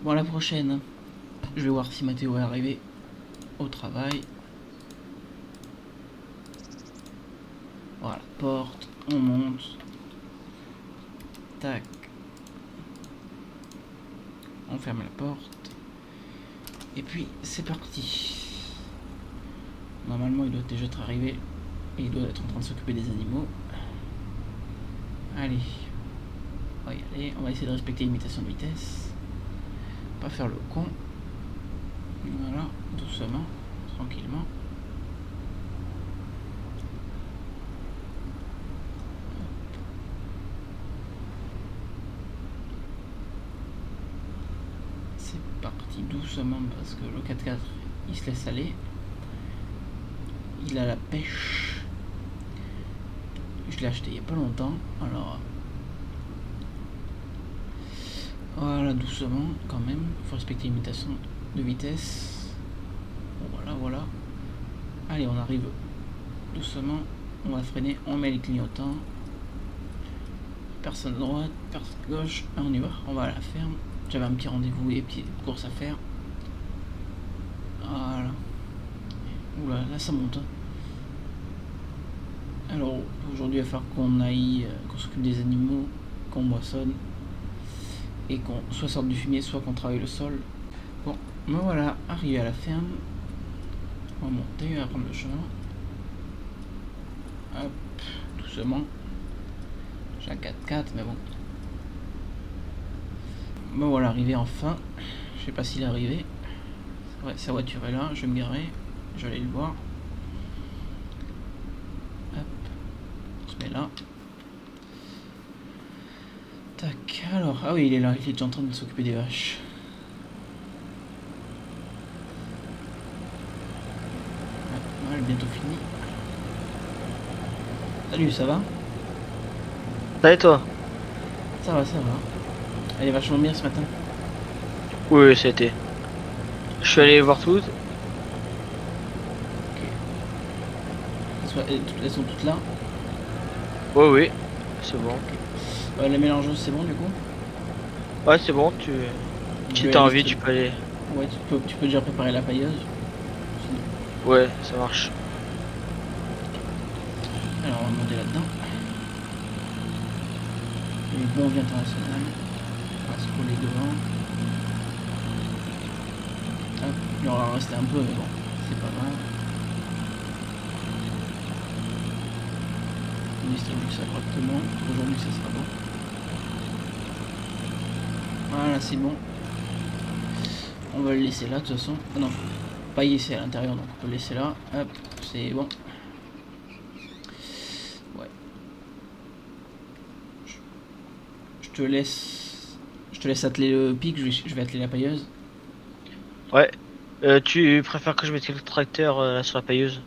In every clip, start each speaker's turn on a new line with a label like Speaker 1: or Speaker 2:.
Speaker 1: Bon, à la prochaine. Je vais voir si Mathéo est arrivé au travail. Voilà, porte, on monte. Tac. On ferme la porte. Et puis, c'est parti. Normalement, il doit déjà être arrivé. Et il doit être en train de s'occuper des animaux. Allez. On va y aller. On va essayer de respecter l'imitation de vitesse. Pas faire le con. Voilà, doucement, tranquillement. C'est parti doucement parce que le 4x4 il se laisse aller. Il a la pêche. Je l'ai acheté il n'y a pas longtemps. Alors voilà, doucement quand même. Il faut respecter l'imitation de vitesse. Bon, voilà. Allez, on arrive doucement. On va freiner. On met les clignotants. Personne droite, personne gauche. On y va. On va à la ferme. J'avais un petit rendez-vous et petites courses à faire. Voilà. Oula, là ça monte. Alors aujourd'hui il va falloir qu'on aille, qu'on s'occupe des animaux, qu'on moissonne et qu'on soit sorte du fumier, soit qu'on travaille le sol. Bon, me voilà arrivé à la ferme. On va monter, on va prendre le chemin. Hop, doucement. J'ai un 4x4 mais bon. Me voilà arrivé enfin. Je sais pas s'il est arrivé. Ouais, sa voiture est là, je vais me garer. Je vais aller le voir. Hop, on se met là. Tac, alors, ah oui, il est là, il est déjà en train de s'occuper des vaches. Ouais, bientôt fini. Salut, ça va?
Speaker 2: Ça et toi?
Speaker 1: Ça va. Elle est vachement bien ce matin.
Speaker 2: Oui, ça a été. Je suis allé voir toutes.
Speaker 1: Elles sont toutes là.
Speaker 2: Oui, oui, c'est bon.
Speaker 1: La mélangeuse, c'est bon du coup?
Speaker 2: Ouais, c'est bon,
Speaker 1: Je
Speaker 2: si
Speaker 1: vais
Speaker 2: t'as
Speaker 1: aller
Speaker 2: envie, tu peux aller.
Speaker 1: Ouais, tu peux déjà préparer la pailleuse.
Speaker 2: Ouais, ça marche.
Speaker 1: Alors, on va monter là-dedans. Les bons vies internationales. On va se coller devant. Hop, il aura resté un peu, mais bon, c'est pas grave. On distribue ça correctement. Aujourd'hui, ça sera bon. Voilà, c'est bon. On va le laisser là de toute façon. Ah non, pas y laisser à l'intérieur, donc on peut le laisser là. Hop, c'est bon. Ouais. Je te laisse atteler le pic, je vais atteler la pailleuse.
Speaker 2: Ouais. Tu préfères que je mette le tracteur sur la pailleuse?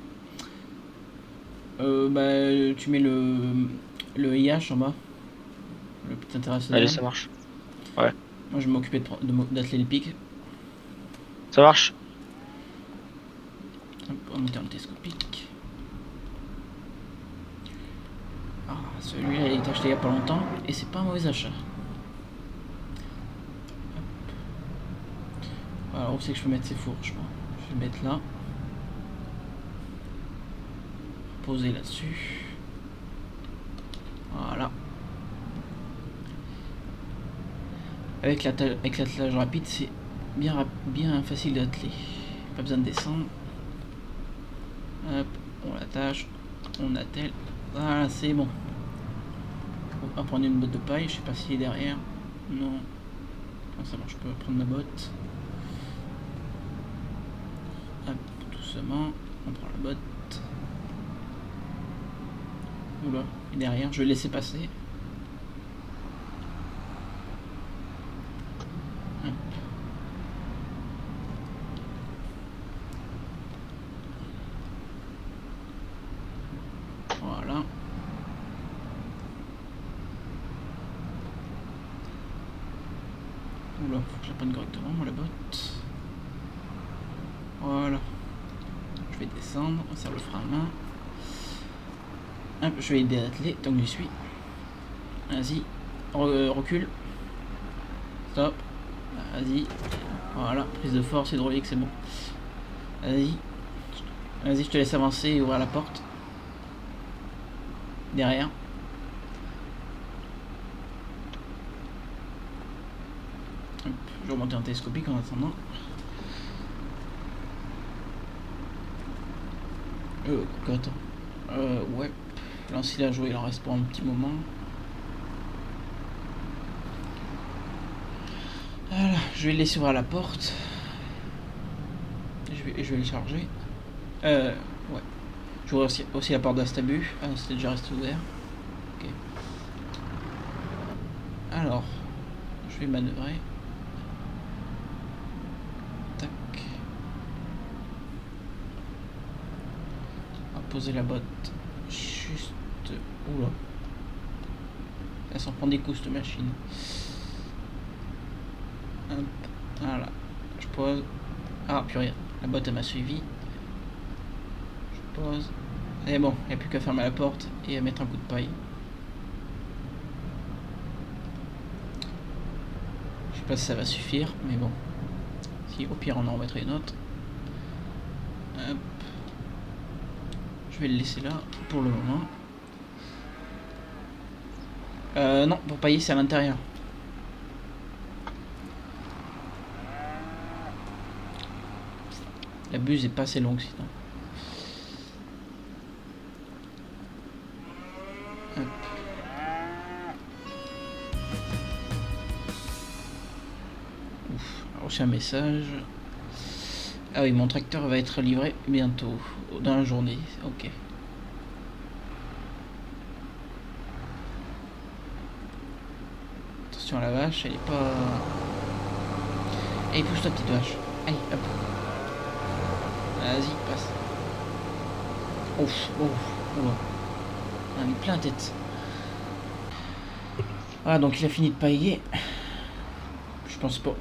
Speaker 1: Tu mets le IH en bas, le petit
Speaker 2: Allez,
Speaker 1: international.
Speaker 2: ça marche. Ouais.
Speaker 1: Moi je vais m'occuper d'atteler le pic.
Speaker 2: Ça marche.
Speaker 1: Hop, on va monter en télescopique. Ah, celui-là il est acheté il n'y a pas longtemps et c'est pas un mauvais achat. Hop. Alors où c'est que je peux mettre ces fourches? Je vais le mettre là. Poser là-dessus. Voilà. Avec l'attelage rapide, c'est bien facile d'atteler. Pas besoin de descendre. Hop, on l'attache, on attelle. Voilà, c'est bon. On va prendre une botte de paille, je sais pas s'il est derrière. Non. Non, ça marche, je peux prendre ma botte. Hop, doucement, on prend la botte. Oula, il est derrière, je vais le laisser passer. Hop. Voilà. Oula, faut que je la prenne correctement, moi, la botte. Voilà. Je vais descendre, ça le fera à main. Hop, je vais aider à atteler tant que j'y suis. Vas-y, recule. Stop. Vas-y. Voilà, prise de force, hydraulique, c'est bon. Vas-y. Vas-y, je te laisse avancer et ouvrir la porte. Derrière. Hop, je vais remonter en télescopique en attendant. Attends. Ouais. L'ensilage, il en reste pour un petit moment. Voilà, je vais le laisser ouvrir la porte. Je vais le charger. Ouais. Je vais ouvrir aussi la porte d'Astabu. Ah, c'était déjà resté ouvert. Ok. Alors, je vais manœuvrer. Tac. On va poser la botte juste... Oula. Elle s'en prend des coups cette machine. Hop. Voilà. Je pose. Ah, purée. La botte elle m'a suivi. Je pose. Et bon, il n'y a plus qu'à fermer la porte et à mettre un coup de paille. Je sais pas si ça va suffire, mais bon. Si au pire on en remettrait une autre. Hop. Je vais le laisser là pour le moment. Non, pour pailler c'est à l'intérieur. La buse est pas assez longue sinon. Hop. Ouf, reçu un message. Ah oui, mon tracteur va être livré bientôt, dans la journée. Ok. Attention à la vache, elle est pas... Allez, pousse ta petite vache. Allez, hop. Vas-y, passe. Ouf, ouf, ouf. On a mis plein la tête. Voilà, donc il a fini de pailler. Je pense pas.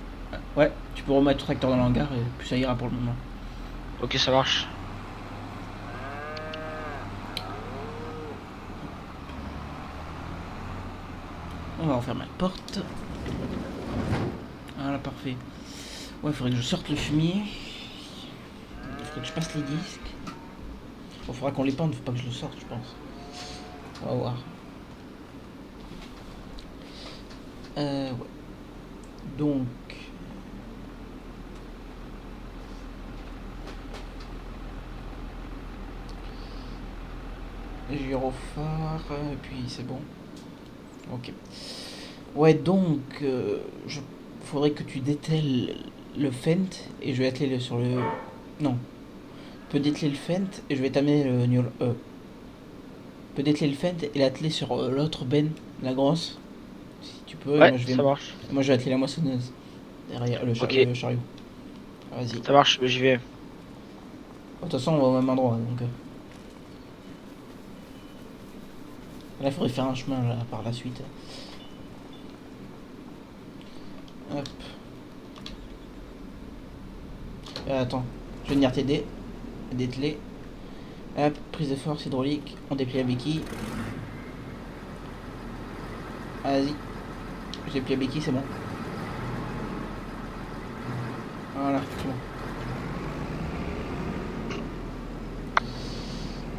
Speaker 1: Ouais, tu peux remettre le tracteur dans l'hangar et puis ça ira pour le moment.
Speaker 2: Ok, ça marche.
Speaker 1: On va refermer la porte. Voilà, parfait. Ouais, il faudrait que je sorte le fumier. Il faudrait que je passe les disques. Il faudra qu'on les pende, faut pas que je le sorte, je pense. On va voir. Ouais. Donc... gyrophare, et puis c'est bon. Ok. Ouais, donc... faudrait que tu dételles le Fent, et je vais atteler sur le... Non. Tu peux dételer le Fent, et je vais t'amener le New... Tu peux dételer le Fent et l'atteler sur l'autre Ben, la grosse. Si tu peux,
Speaker 2: Ouais, ça marche.
Speaker 1: moi je vais atteler la moissonneuse. Derrière le
Speaker 2: Ok,
Speaker 1: chariot. Vas-y.
Speaker 2: ça marche, j'y vais.
Speaker 1: De toute façon, on va au même endroit, donc... Là, il faudrait faire un chemin là, par la suite. Hop. Attends, je vais venir t'aider. Dételer. Hop, prise de force hydraulique. On déplie la béquille. Vas-y. J'ai plié la béquille, c'est bon. Voilà, c'est bon.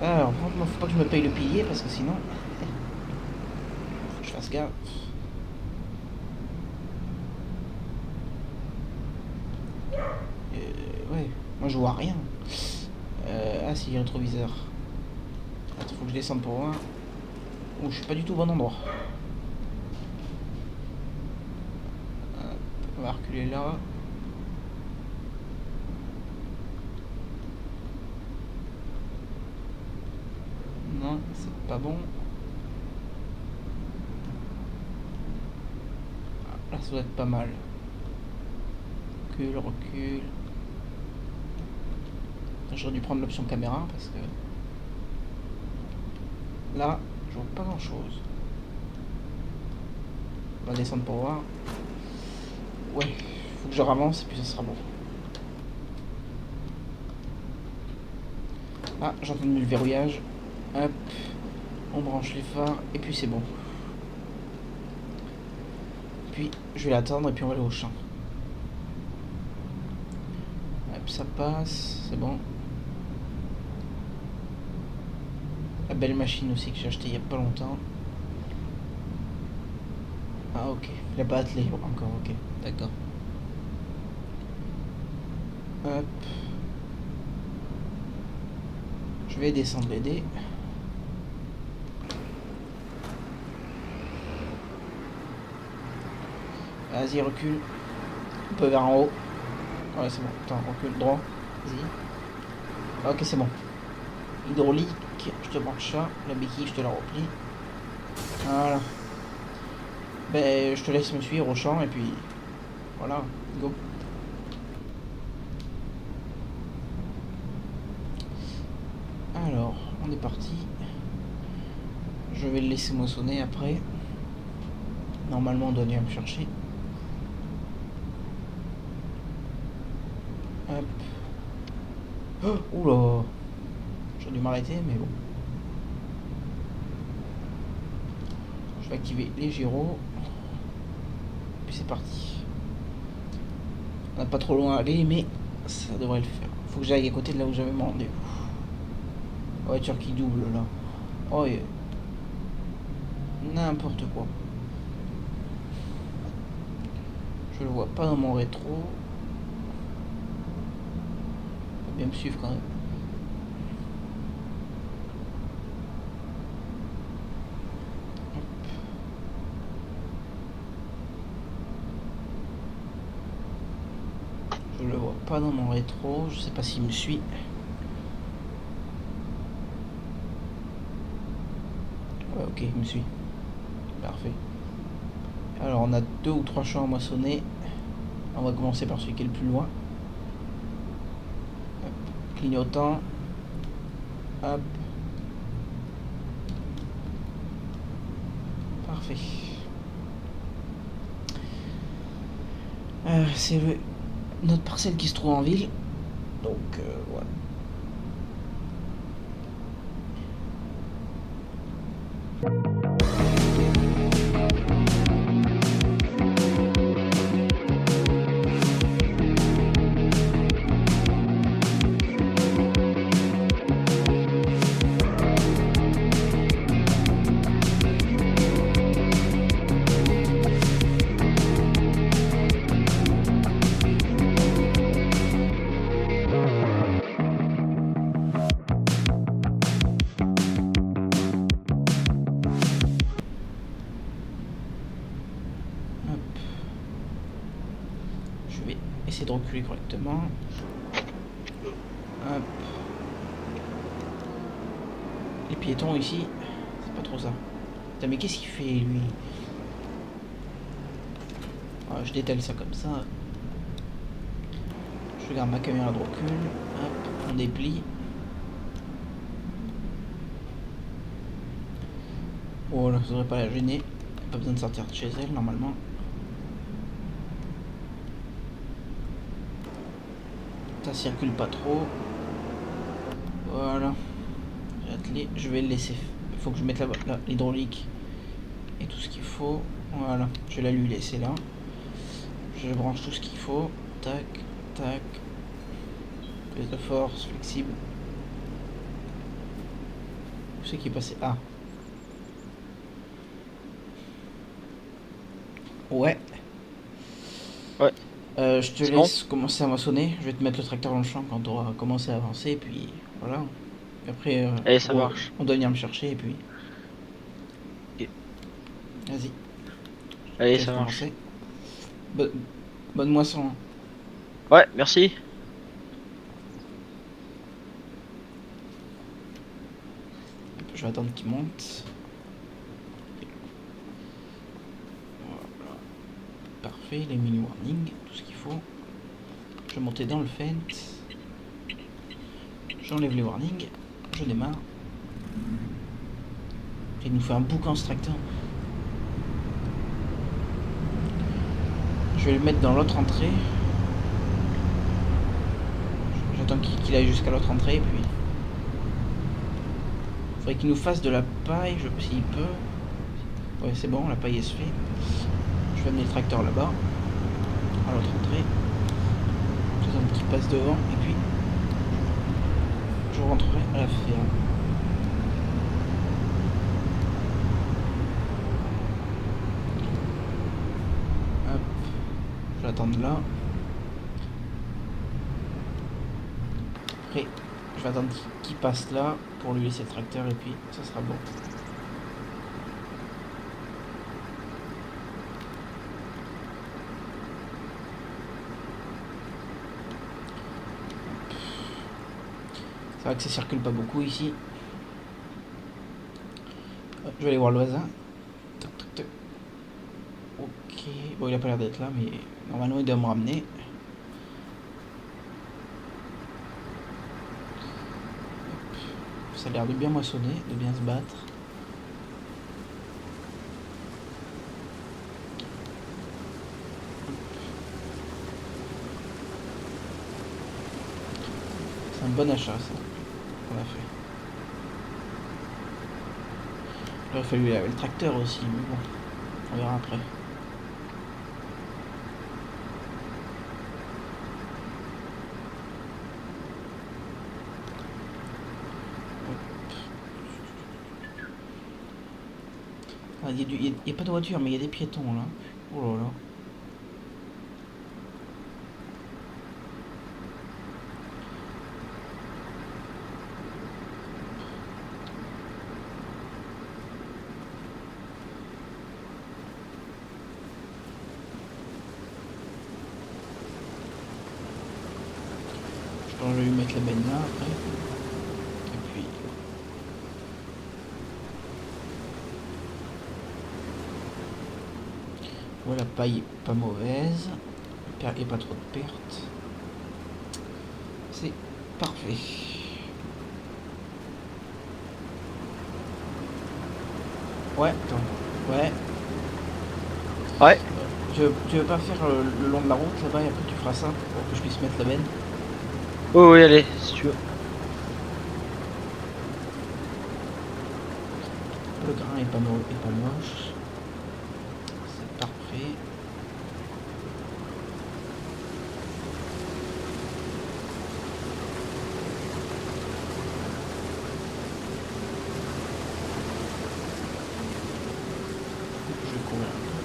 Speaker 1: Alors, franchement, faut pas que je me paye le pilier parce que sinon. Faut que je fasse gaffe. Ouais, moi je vois rien. Ah si, rétroviseur. Attends, faut que je descende pour voir. Oh, je suis pas du tout au bon endroit. On va reculer là. Non, c'est pas bon. Là, ça doit être pas mal. Recule, recule. J'aurais dû prendre l'option caméra parce que là, je vois pas grand chose. On va descendre pour voir. Ouais, faut que je ravance et puis ça sera bon. Ah, j'ai entendu le verrouillage. Hop, on branche les phares et puis c'est bon. Puis je vais l'attendre et puis on va aller au champ. Hop, ça passe, c'est bon. La belle machine aussi que j'ai acheté il y a pas longtemps. Ah ok, il a pas attelé encore, ok, d'accord. Hop. Je vais descendre les dés. Vas-y, recule. Un peu vers en haut. Ouais, c'est bon. Attends, recule droit. Vas-y. Ok, c'est bon. Hydraulique, je te branche ça. La béquille, je te la replie. Voilà. Ben, je te laisse me suivre au champ et puis... Voilà, go. Alors, on est parti. Je vais le laisser moissonner après. Normalement, on doit venir me chercher. Hop. Oh, oula. J'ai dû m'arrêter, mais bon. Je vais activer les gyros. Puis c'est parti. On n'a pas trop loin à aller, mais ça devrait le faire. Faut que j'aille à côté de là où j'avais mon rendez-vous. Voiture qui double là. Oh, yeah. N'importe quoi. Je le vois pas dans mon rétro. Faut bien me suivre quand même. Je le vois pas dans mon rétro. Je sais pas s'il me suit. Ouais, ok, il me suit. Parfait. Alors, on a 2 ou 3 champs à moissonner. On va commencer par celui qui est le plus loin. Hop. Clignotant. Hop. Parfait. C'est notre parcelle qui se trouve en ville. Donc, voilà. Essayer de reculer correctement. Hop. Les piétons ici, c'est pas trop ça. Putain, mais qu'est-ce qu'il fait lui? Je détale ça comme ça. Je regarde ma caméra de recul. Hop, on déplie. Oh là, ça devrait pas la gêner. Pas besoin de sortir de chez elle normalement. Ça circule pas trop. Voilà. J'ai attelé. Je vais le laisser. Il faut que je mette l'hydraulique et tout ce qu'il faut. Voilà. Je vais la lui laisser là. Je branche tout ce qu'il faut. Tac, tac. Plus de force, flexible. Où c'est qui est passé? Ah. Ouais.
Speaker 2: Ouais.
Speaker 1: Je te laisse commencer à moissonner. Je vais te mettre le tracteur dans le champ quand tu auras commencé à avancer. Et puis voilà. Et après,
Speaker 2: Allez, ça marche.
Speaker 1: On doit venir me chercher. Et puis.
Speaker 2: Okay.
Speaker 1: Vas-y.
Speaker 2: Allez, ça marche.
Speaker 1: Bonne moisson.
Speaker 2: Ouais, merci.
Speaker 1: Je vais attendre qu'il monte. Voilà. Parfait, les mini warnings, tout ce qu'il faut. Je vais monter dans le fence. J'enlève les warnings. Je démarre. Il nous fait un boucan ce tracteur. Je vais le mettre dans l'autre entrée. J'attends qu'il aille jusqu'à l'autre entrée, puis... Faudrait qu'il nous fasse de la paille, s'il peut. Ouais, c'est bon, la paille est se fait. Je vais amener le tracteur là-bas, à l'autre entrée. J'attends qu'il passe devant et puis je rentrerai à la ferme. Hop, je vais attendre là. Après, je vais attendre qu'il passe là pour lui laisser le tracteur et puis ça sera bon. C'est vrai que ça circule pas beaucoup ici. Je vais aller voir le voisin. Toc, toc, toc. Ok, bon il a pas l'air d'être là mais normalement il doit me ramener. Ça a l'air de bien moissonner, de bien se battre. C'est un bon achat ça qu'on a fait. Il aurait fallu laver le tracteur aussi, mais bon, on verra après. Ah, il n'y a pas de voiture, mais il y a des piétons là. Oh là là. Je vais lui mettre la benne là après. Et puis. Voilà, la paille est pas mauvaise. Il n'y a pas trop de pertes. C'est parfait. Ouais, attends. Ouais.
Speaker 2: Ouais.
Speaker 1: Tu veux pas faire le long de la route là-bas et après tu feras ça pour que je puisse mettre la benne?
Speaker 2: Oui, oui, allez, si tu veux.
Speaker 1: Le grain est pas moche. C'est parfait. Je vais courir un peu.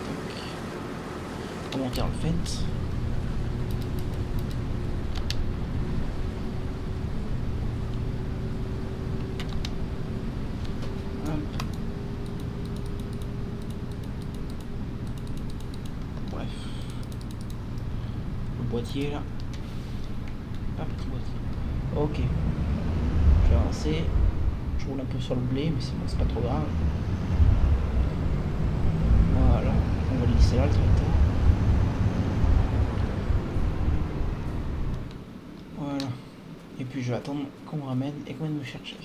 Speaker 1: Tac. Remonter le fence. Hop. Bref. Le boîtier là. Hop, petit boîtier. Ok. Je vais avancer. Je roule un peu sur le blé, mais c'est bon, c'est pas trop grave. Voilà. On va le laisser là le tracteur. Voilà. Et puis je vais attendre qu'on me ramène et qu'on vienne me chercher.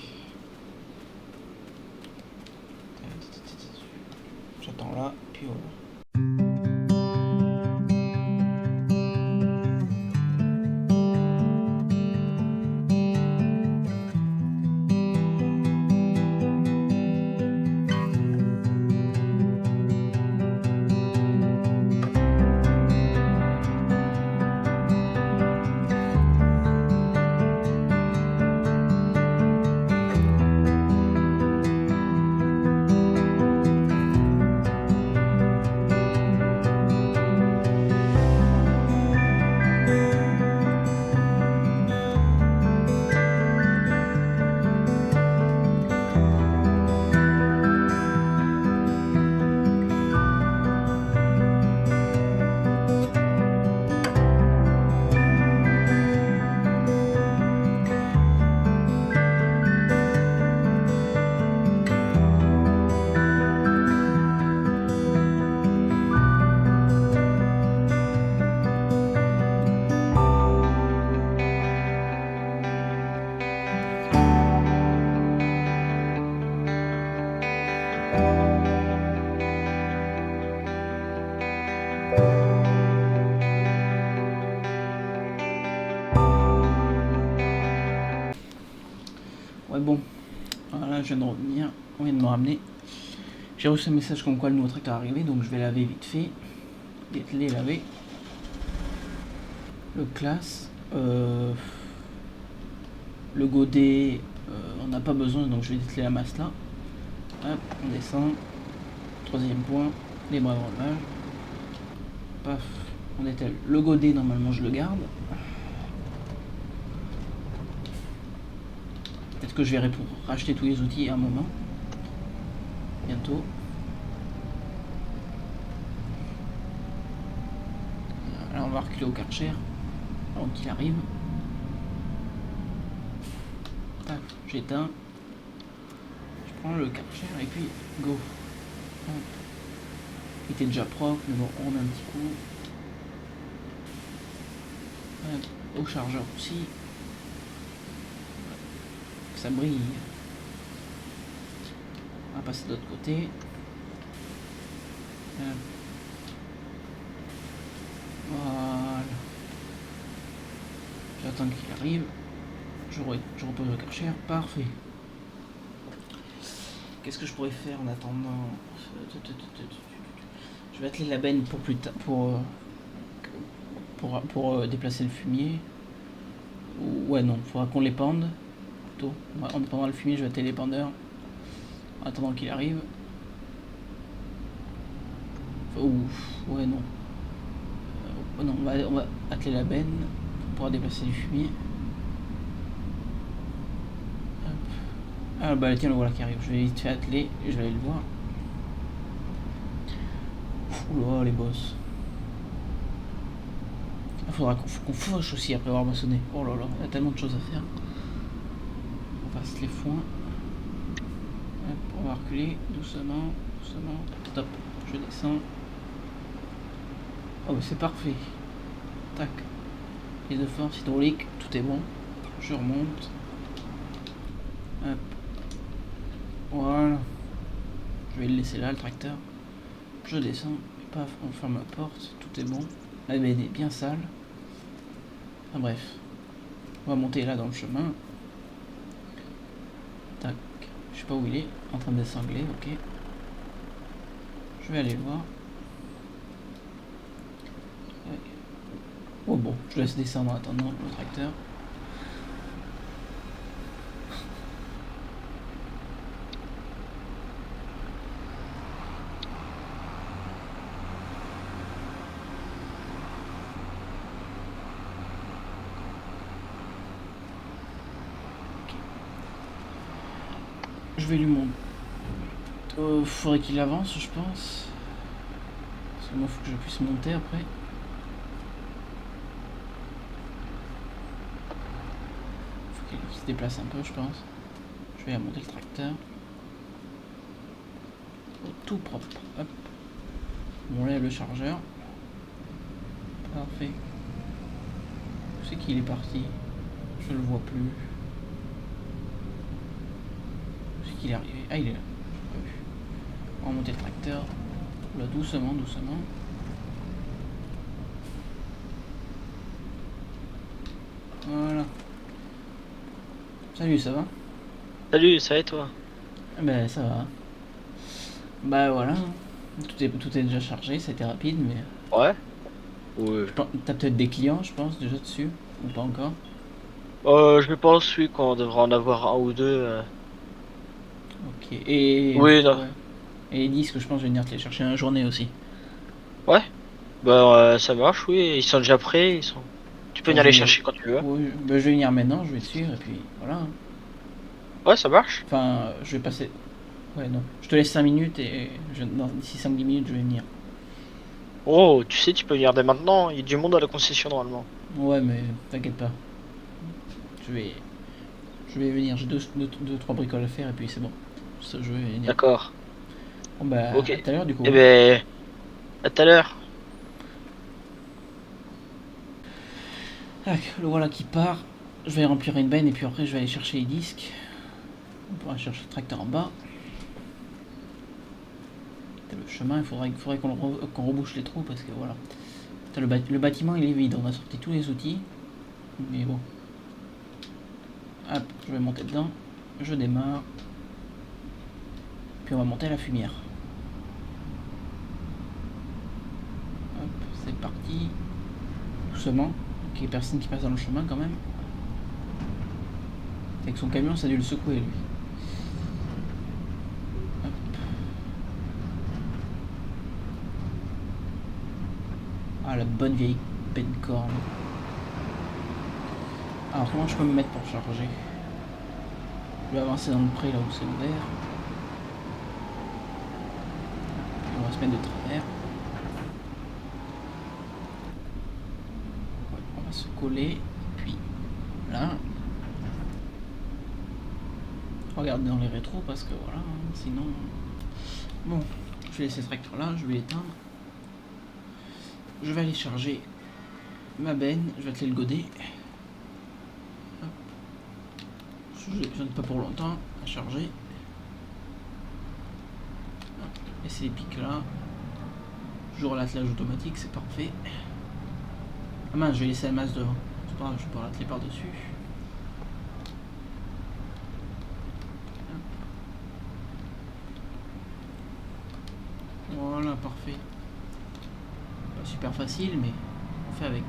Speaker 1: J'attends là, puis voilà. Ouais bon, voilà, je viens de revenir, on vient de me ramener. J'ai reçu un message comme quoi le nouveau tracteur est arrivé, donc je vais laver vite fait. Les laver. Le classe. Le godet, on n'a pas besoin, donc je vais dételer la masse là. Hop, on descend. Troisième point, les bras de relevage. Paf, on détale le godet, normalement je le garde. Peut-être que je verrai pour racheter tous les outils à un moment. Bientôt. Là on va reculer au Karcher avant qu'il arrive. Tac, j'éteins. Je prends le Karcher et puis go. Hop. Il était déjà propre, mais bon, on a un petit coup. Hop, au chargeur aussi. Ça brille. On va passer de l'autre côté. Voilà. J'attends qu'il arrive. Je repose le Karcher. Parfait. Qu'est-ce que je pourrais faire en attendant? Je vais atteler la benne pour plus tard, pour déplacer le fumier. Ouais, non, il faudra qu'on les pende. Plutôt. En dépendant le fumier, je vais atteler les pendeurs. En attendant qu'il arrive. Ouf, ouais, non. Non, on va atteler la benne pour pouvoir déplacer du fumier. Hop. Ah bah tiens, le voilà qui arrive. Je vais vite fait atteler et je vais aller le voir. Oula, les boss. Il faudra qu'on fauche aussi après avoir maçonné. Oh là là, il y a tellement de choses à faire. On passe les foins. Hop, on va reculer doucement, doucement. Top, je descends. Oh, bah c'est parfait. Tac. Les deux forces hydrauliques, tout est bon. Je remonte. Hop. Voilà. Je vais le laisser là, le tracteur. Je descends. Et paf, on ferme la porte. Tout est bon. La benne est bien sale. Enfin bref. On va monter là dans le chemin. Tac. Je sais pas où il est. En train de désangler, ok. Je vais aller le voir. Ouais. Oh bon, je laisse descendre en attendant le tracteur. Je vais lui montrer. Faudrait qu'il avance, je pense. Parce que moi, faut que je puisse monter après. Faut qu'il se déplace un peu, je pense. Je vais monter le tracteur. Tout propre. Hop. On lève le chargeur. Parfait. Où c'est qu'il est parti? Je le vois plus. Où c'est qu'il est arrivé? Ah, il est là. On va monter le tracteur. Là, doucement, doucement. Voilà. Salut, ça va?
Speaker 2: Salut, ça va et toi?
Speaker 1: Ben, ça va. Bah voilà. Tout est déjà chargé, ça a été rapide, mais.
Speaker 2: Ouais. Ouais.
Speaker 1: T'as peut-être des clients, je pense, déjà dessus? Ou pas encore?
Speaker 2: Je pense, oui, qu'on devrait en avoir un ou deux.
Speaker 1: Ok. Et.
Speaker 2: Oui, là.
Speaker 1: Ouais. Et les disques, je pense, je vais venir te les chercher dans la journée aussi.
Speaker 2: Ouais. Bah, ça marche, oui. Ils sont déjà prêts. Tu peux
Speaker 1: Enfin,
Speaker 2: venir les chercher quand tu veux.
Speaker 1: oui, ben, je vais venir maintenant, je vais te suivre, et puis voilà.
Speaker 2: Ouais, ça marche.
Speaker 1: Enfin, je vais passer. Ouais, non. Je te laisse 5 minutes et d'ici 5-10 minutes, je vais venir.
Speaker 2: Oh, tu sais, tu peux venir dès maintenant. Il y a du monde à la concession normalement.
Speaker 1: Ouais, mais t'inquiète pas. Je vais. Je vais venir. J'ai deux, trois bricoles à faire et puis c'est bon. Ça, je vais venir.
Speaker 2: D'accord.
Speaker 1: Bon, bah,
Speaker 2: Ok.
Speaker 1: à tout à l'heure du coup.
Speaker 2: Eh ben, à tout à l'heure.
Speaker 1: Tac, le voilà qui part. Je vais remplir une benne et puis après je vais aller chercher les disques. On pourra chercher le tracteur en bas. Le chemin, il faudrait qu'on rebouche les trous parce que voilà. Le bâtiment il est vide, on a sorti tous les outils. Mais bon. Hop, je vais monter dedans. Je démarre. Puis on va monter à la fumière. Hop, c'est parti. Doucement. qu'il y ait personne qui passe dans le chemin quand même. Avec son camion, ça a dû le secouer lui. Hop. Ah, la bonne vieille Pencorn. Alors comment je peux me mettre pour charger? Je vais avancer dans le pré là où c'est ouvert. On va se mettre de travers. On va se coller. Puis là. Regardez dans les rétros parce que voilà, sinon. Bon, je vais laisser ce tracteur là, je vais l'éteindre. Je vais aller charger ma benne, je vais atteler le godet. J'en ai pas pour longtemps à charger. Et ces pics là, toujours l'attelage automatique, c'est parfait. Ah mince, je vais laisser la masse devant. C'est pas grave, je peux l'atteler par dessus. Voilà, parfait. Pas super facile, mais on fait avec.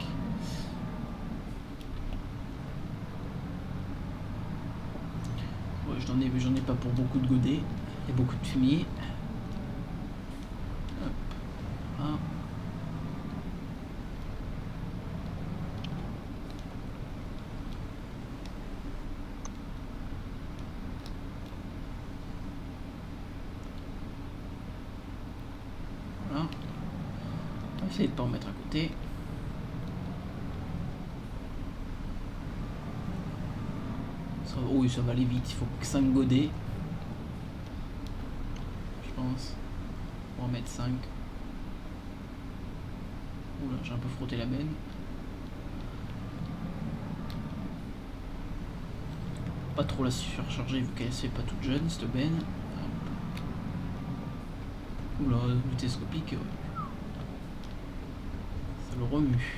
Speaker 1: Ouais, j'en ai pas pour beaucoup de godets et beaucoup de fumier. Hop. Voilà. Voilà. On va essayer de pas en mettre à côté. Oui, ça va aller vite, il faut que 5 godets. Je pense. On va en mettre 5. Oula, j'ai un peu frotté la benne. Pas trop la surcharger vu qu'elle c'est pas toute jeune cette benne. Oula, du télescopique, ça le remue.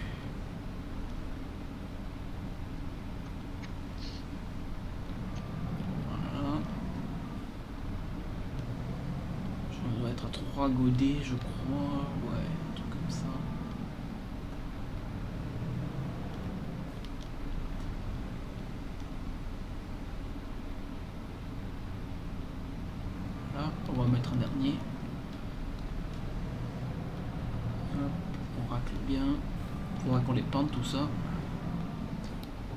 Speaker 1: On doit être à 3 godets, je crois. Ouais, un truc comme ça. Là, on va mettre un dernier. Hop, on racle bien. Il faudra qu'on les pende tout ça.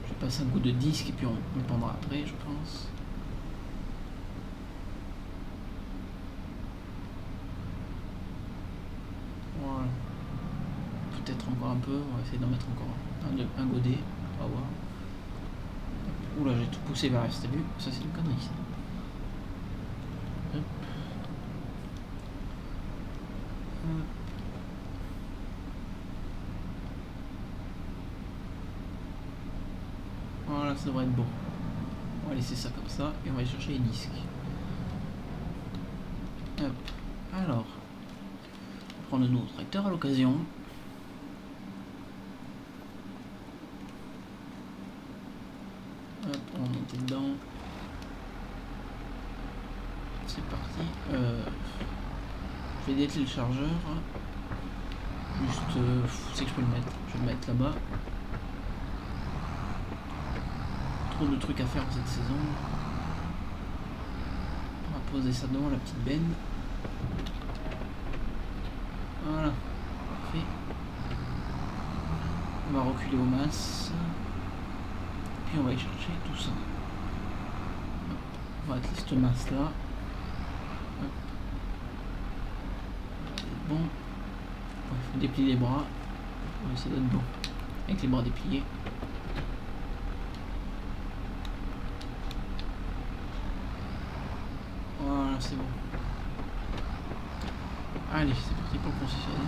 Speaker 1: Je vais passer un coup de disque et puis on le pendra après, je pense. Voilà. Peut-être encore un peu, on va essayer d'en mettre encore un godet, on va voir. Oula, j'ai tout poussé vers F, t'as vu? Ça c'est une connerie ça. Hop. Hop. Voilà, ça devrait être bon. On va laisser ça comme ça et on va aller chercher les disques. Hop. Alors, on va prendre le nouveau tracteur à l'occasion. Hop, on va monter dedans. C'est parti. Je vais dételer le chargeur. Juste, c'est que je peux le mettre. Je vais le mettre là-bas. Trop de trucs à faire cette saison. On va poser ça devant la petite benne. Voilà, parfait. On va reculer au masse. Puis on va aller chercher tout ça. Hop. On va atteler cette masse là. C'est bon. Il faut déplier les bras. On va essayer d'être bon. Avec les bras dépliés. Voilà, c'est bon. Allez, c'est parti pour le concessionnaire.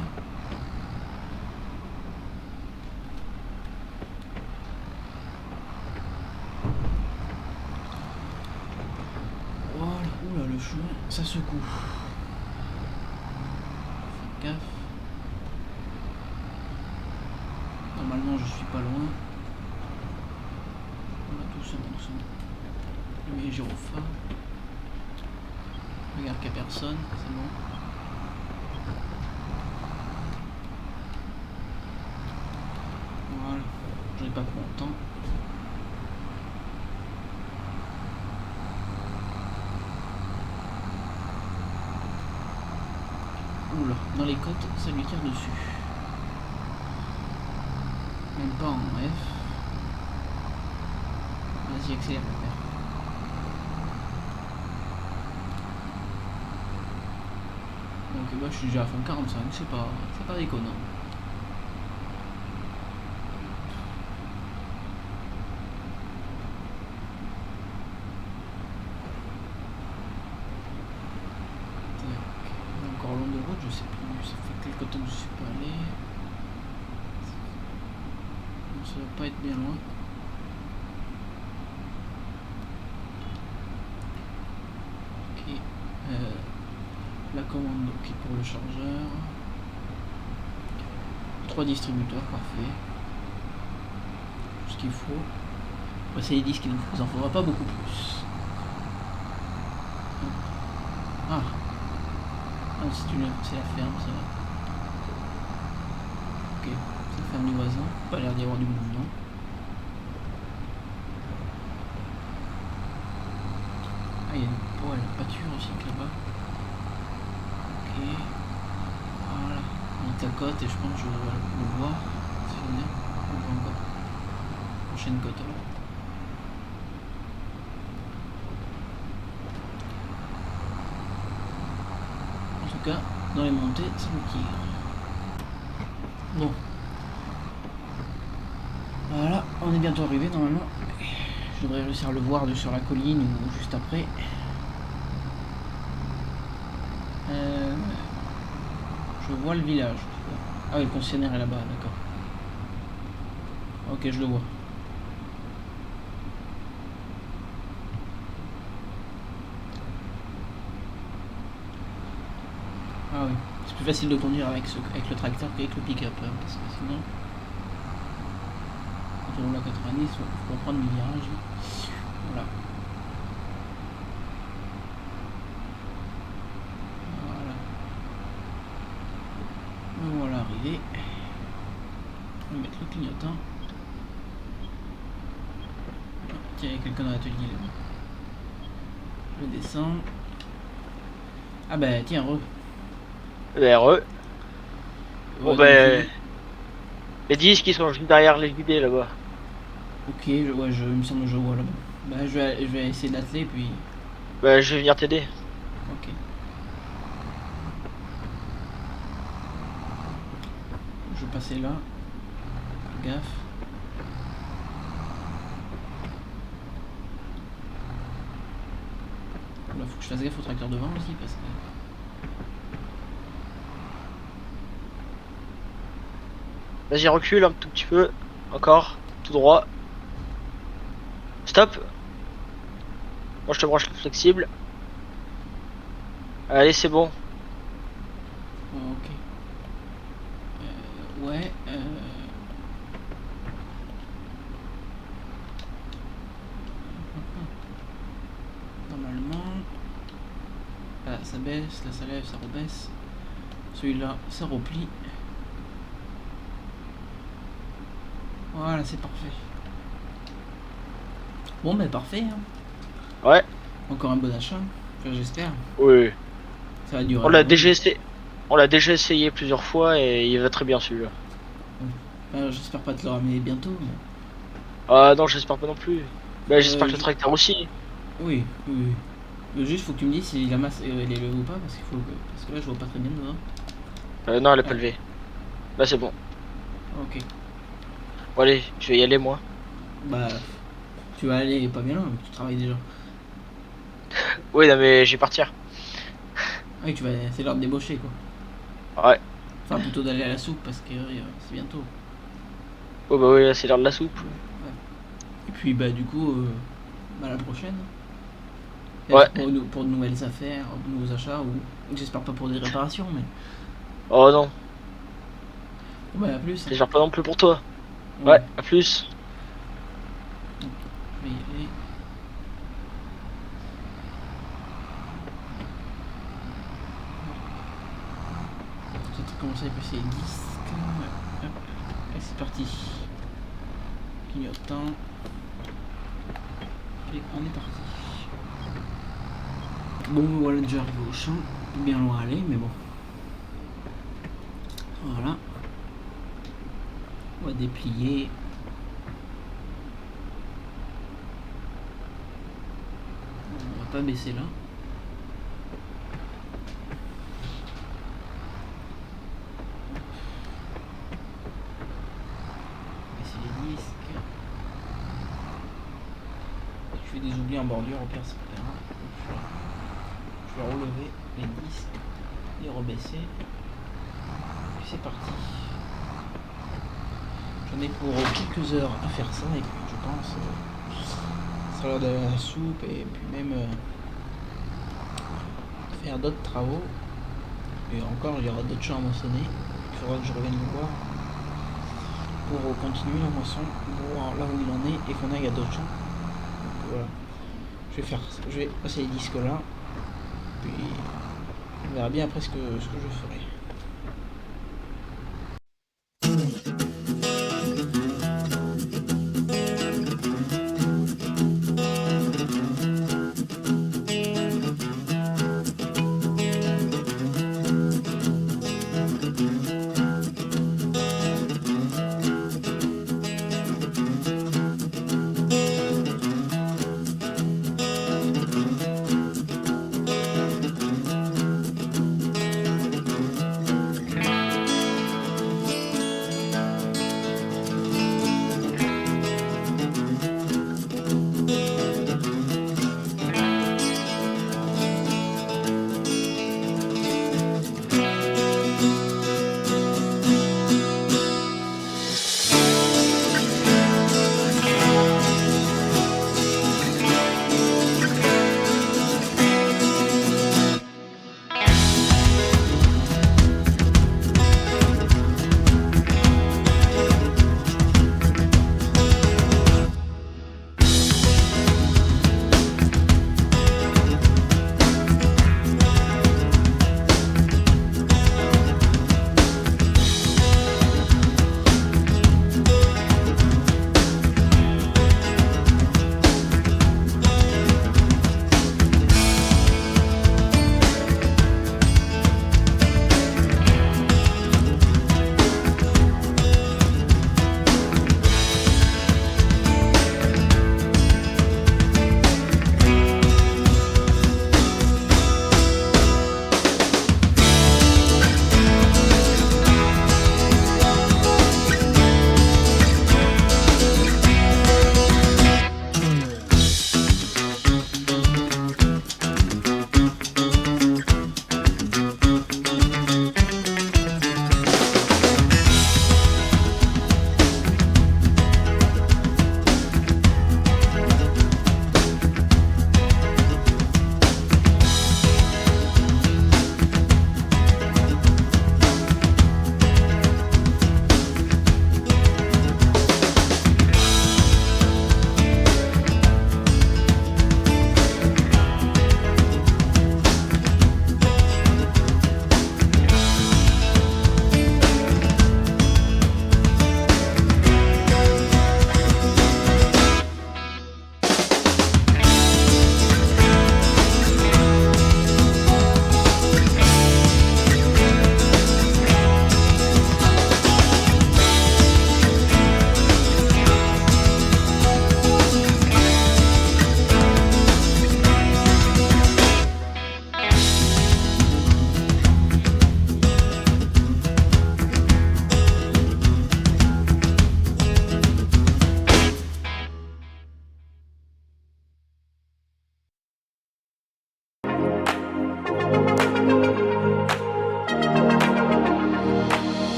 Speaker 1: Voilà, oula, le chemin, ça secoue. Faites gaffe. Normalement, je suis pas loin. Voilà, doucement, doucement. Je mets les gyrophares. Regarde qu'il n'y a personne, c'est bon. Voilà, j'en ai pas pour longtemps. Oula, dans les côtes, ça lui tire dessus. Même pas en F. Vas-y, accélère mon père. Donc bah, je suis déjà à fond 45, c'est pas déconnant. Encore long de route, je sais plus, ça fait quelque temps que je suis pas allé. Donc, ça va pas être bien loin. Ok. La commande qui est pour le chargeur. 3 distributeurs, parfait. Tout ce qu'il faut. Bah, c'est les disques qu'il nous en faudra pas beaucoup plus. Ah, c'est la ferme, ça. Ok, c'est la ferme du voisin. Pas l'air d'y avoir du mouvement. Ah, il y a une pâture aussi là-bas. Ok. Voilà. On cacote et je pense que je vais le voir. Si on est. On voit encore. Prochaine côte alors. En tout cas, dans les montées, ça me tire. Bon. Voilà, on est bientôt arrivé normalement. Je devrais réussir à le voir sur la colline ou juste après. Je vois le village. Ah oui, le concessionnaire est là-bas, d'accord. Ok, je le vois. Ah oui, c'est plus facile de conduire avec le tracteur qu'avec le pick-up, hein, parce que sinon, quand on roule à 90, il faut prendre le virage. Voilà. Voilà arrivé. On va mettre le clignotant. Tiens, il y a quelqu'un dans l'atelier là. Je descends. Ah bah tiens, re.
Speaker 2: RE. Bon
Speaker 1: Ouais,
Speaker 2: ben, les disques ils sont juste derrière les JD là-bas.
Speaker 1: ok, ouais, il me semble que je vois là-bas. Bah je vais essayer d'atteler puis.
Speaker 2: Ben je vais venir t'aider.
Speaker 1: Ok. Je vais passer là. Fais gaffe. Là, faut que je fasse gaffe au tracteur devant aussi parce que.
Speaker 2: Vas-y, recule un tout petit peu. Encore. Tout droit. Stop. Moi je te branche le flexible. Allez, c'est bon.
Speaker 1: Oh, ok. Ouais. Normalement. Là, ça baisse, là, ça lève, ça rebaisse. Celui-là, ça replie. Voilà, c'est parfait. Bon, ben parfait. Hein.
Speaker 2: Ouais.
Speaker 1: Encore un bon achat. Enfin, j'espère.
Speaker 2: Oui.
Speaker 1: Ça va durer.
Speaker 2: On l'a déjà essayé. On l'a déjà essayé plusieurs fois et il va très bien celui-là.
Speaker 1: Enfin, j'espère pas te le ramener bientôt. Mais...
Speaker 2: Ah non, j'espère pas non plus. Bah j'espère que le tracteur aussi.
Speaker 1: Oui, oui, oui. Le juste, faut que tu me dises si la masse elle est levée ou pas, parce que là, je vois pas très bien dedans.
Speaker 2: Non, elle est pas levée. Là c'est bon.
Speaker 1: Ok.
Speaker 2: Bon allez, je vais y aller moi.
Speaker 1: Bah, tu vas aller pas bien loin, tu travailles déjà.
Speaker 2: Oui, non mais je vais partir.
Speaker 1: Ah oui, c'est l'heure de débaucher quoi.
Speaker 2: Ouais.
Speaker 1: Enfin, plutôt d'aller à la soupe parce que c'est bientôt.
Speaker 2: Oh bah oui, là c'est l'heure de la soupe.
Speaker 1: Ouais. Et puis, bah, du coup, bah, la prochaine.
Speaker 2: Ouais.
Speaker 1: Pour de nouvelles affaires, de nouveaux achats, ou j'espère pas pour des réparations, mais.
Speaker 2: Oh non,
Speaker 1: Bon, bah, à plus.
Speaker 2: j'espère pas non plus pour toi. Ouais, à plus.
Speaker 1: Je vais y aller. J'ai commencé à passer les disques. Hop. Et c'est parti. clignotant. Et on est parti. Bon, voilà déjà arrivé au champ. Bien loin à aller, mais bon. Voilà. On va déplier. On va pas baisser là. Baisser les disques. Je fais des oublis en bordure, au pire c'est pas grave. Je vais relever les disques, les rebaisser. Puis c'est parti. J'en ai pour quelques heures à faire ça et puis je pense ça sera l'heure de la soupe et puis même faire d'autres travaux. Et encore il y aura d'autres champs à moissonner. Il faudra que je revienne le voir pour continuer la moisson, voir là où il en est et qu'on aille à d'autres champs. Donc voilà. Je vais passer les disques là. Puis on verra bien après ce que je ferai.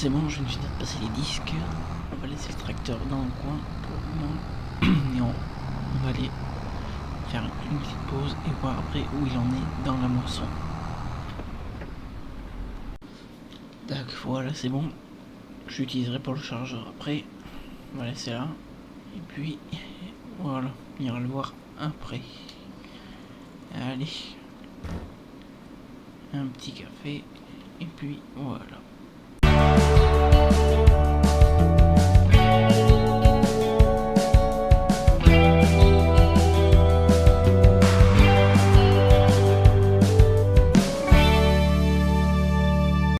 Speaker 1: c'est bon, je viens de passer les disques. On va laisser le tracteur dans le coin pour le moment. Et on va aller faire une petite pause et voir après où il en est dans la moisson. Tac, voilà, c'est bon. Je l'utiliserai pour le chargeur après. On va laisser là. Et puis, voilà, on ira le voir après. Allez. Un petit café. Et puis, voilà.